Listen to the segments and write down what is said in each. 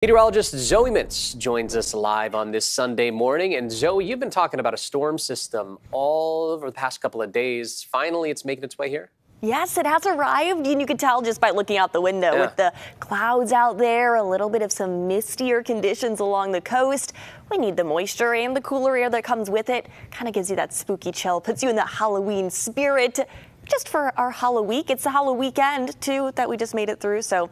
Meteorologist Zoe Mintz joins us live on this Sunday morning. And Zoe, you've been talking about a storm system all over the past couple of days. Finally, it's making its way here. Yes, it has arrived, and you can tell just by looking out the window with the clouds out there, a little bit of some mistier conditions along the coast. We need the moisture and the cooler air that comes with it. Kind of gives you that spooky chill, puts you in that Halloween spirit. Just for our Halloween week. It's the Halloween weekend, too, that we just made it through. So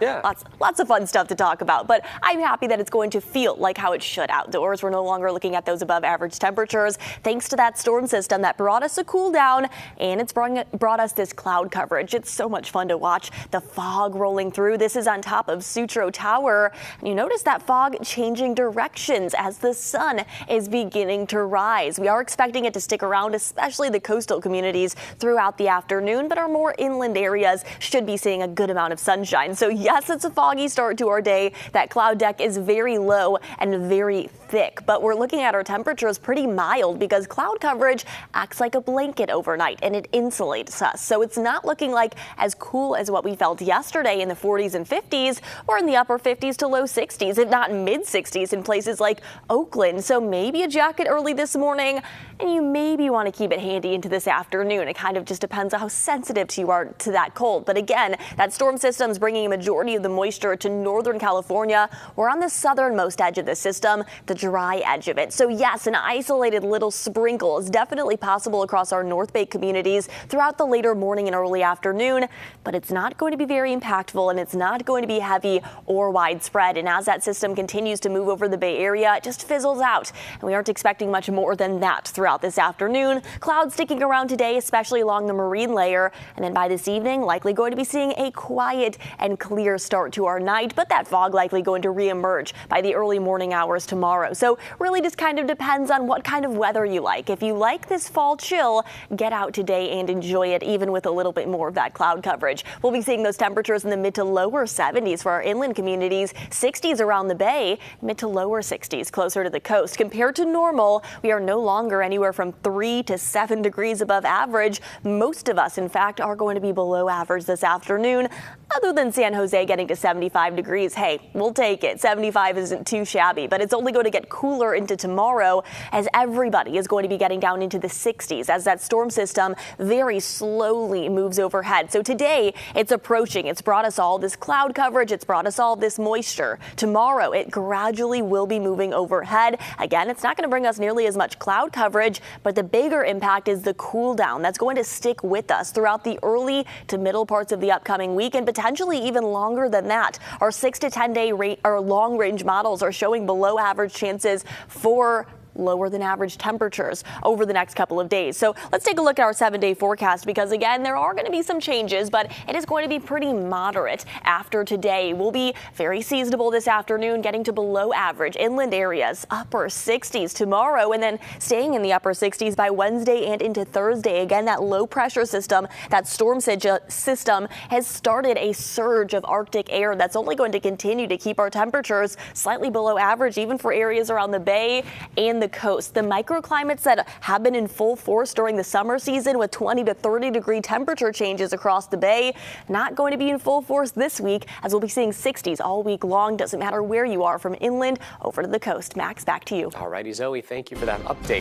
lots of fun stuff to talk about. But I'm happy that it's going to feel like how it should outdoors. We're no longer looking at those above average temperatures, thanks to that storm system that brought us a cool down, and it's brought us this cloud coverage. It's so much fun to watch the fog rolling through. This is on top of Sutro Tower. And you notice that fog changing directions as the sun is beginning to rise. We are expecting it to stick around, especially the coastal communities throughout the afternoon. But our more inland areas should be seeing a good amount of sunshine. So yes, it's a foggy start to our day. That cloud deck is very low and very thick, but we're looking at our temperatures pretty mild because cloud coverage acts like a blanket overnight and it insulates us. So it's not looking like as cool as what we felt yesterday in the 40s and 50s or in the upper 50s to low 60s, if not mid 60s in places like Oakland. So maybe a jacket early this morning, and you maybe want to keep it handy into this afternoon. It kind of just depends on how sensitive you are to that cold. But again, that storm system is bringing a majority of the moisture to northern California. We're on the southernmost edge of the system, the dry edge of it. So yes, an isolated little sprinkle is definitely possible across our North Bay communities throughout the later morning and early afternoon, but it's not going to be very impactful and it's not going to be heavy or widespread. And as that system continues to move over the Bay Area, it just fizzles out. And we aren't expecting much more than that throughout this afternoon. Clouds sticking around today, especially along the marine layer. And then by this evening, likely going to be seeing a quiet and clear start to our night, but that fog likely going to reemerge by the early morning hours tomorrow. So really just kind of depends on what kind of weather you like. If you like this fall chill, get out today and enjoy it, even with a little bit more of that cloud coverage. We'll be seeing those temperatures in the mid to lower 70s for our inland communities, 60s around the bay, mid to lower 60s closer to the coast. Compared to normal, we are no longer anywhere from 3 to 7 degrees above average. Most of us, in fact, are going to be below average this afternoon, other than San Jose getting to 75 degrees. Hey, we'll take it. 75 isn't too shabby, but it's only going to get cooler into tomorrow as everybody is going to be getting down into the 60s as that storm system very slowly moves overhead. So today it's approaching. It's brought us all this cloud coverage. It's brought us all this moisture. Tomorrow it gradually will be moving overhead. Again, it's not going to bring us nearly as much cloud coverage, but the bigger impact is the cool down that's going to stick with us throughout the early to middle parts of the upcoming week and potentially even longer than that. Our 6 to 10 day rate, our long range models are showing below average chances for lower than average temperatures over the next couple of days. So let's take a look at our 7-day forecast because again, there are going to be some changes, but it is going to be pretty moderate after today. We'll be very seasonable this afternoon, getting to below average inland areas, upper 60s tomorrow, and then staying in the upper 60s by Wednesday and into Thursday. Again, that low pressure system, that storm system has started a surge of Arctic air that's only going to continue to keep our temperatures slightly below average, even for areas around the bay and the coast. The microclimates that have been in full force during the summer season with 20 to 30 degree temperature changes across the bay, not going to be in full force this week as we'll be seeing 60s all week long. Doesn't matter where you are from inland over to the coast. Max, back to you. All righty, Zoe, thank you for that update.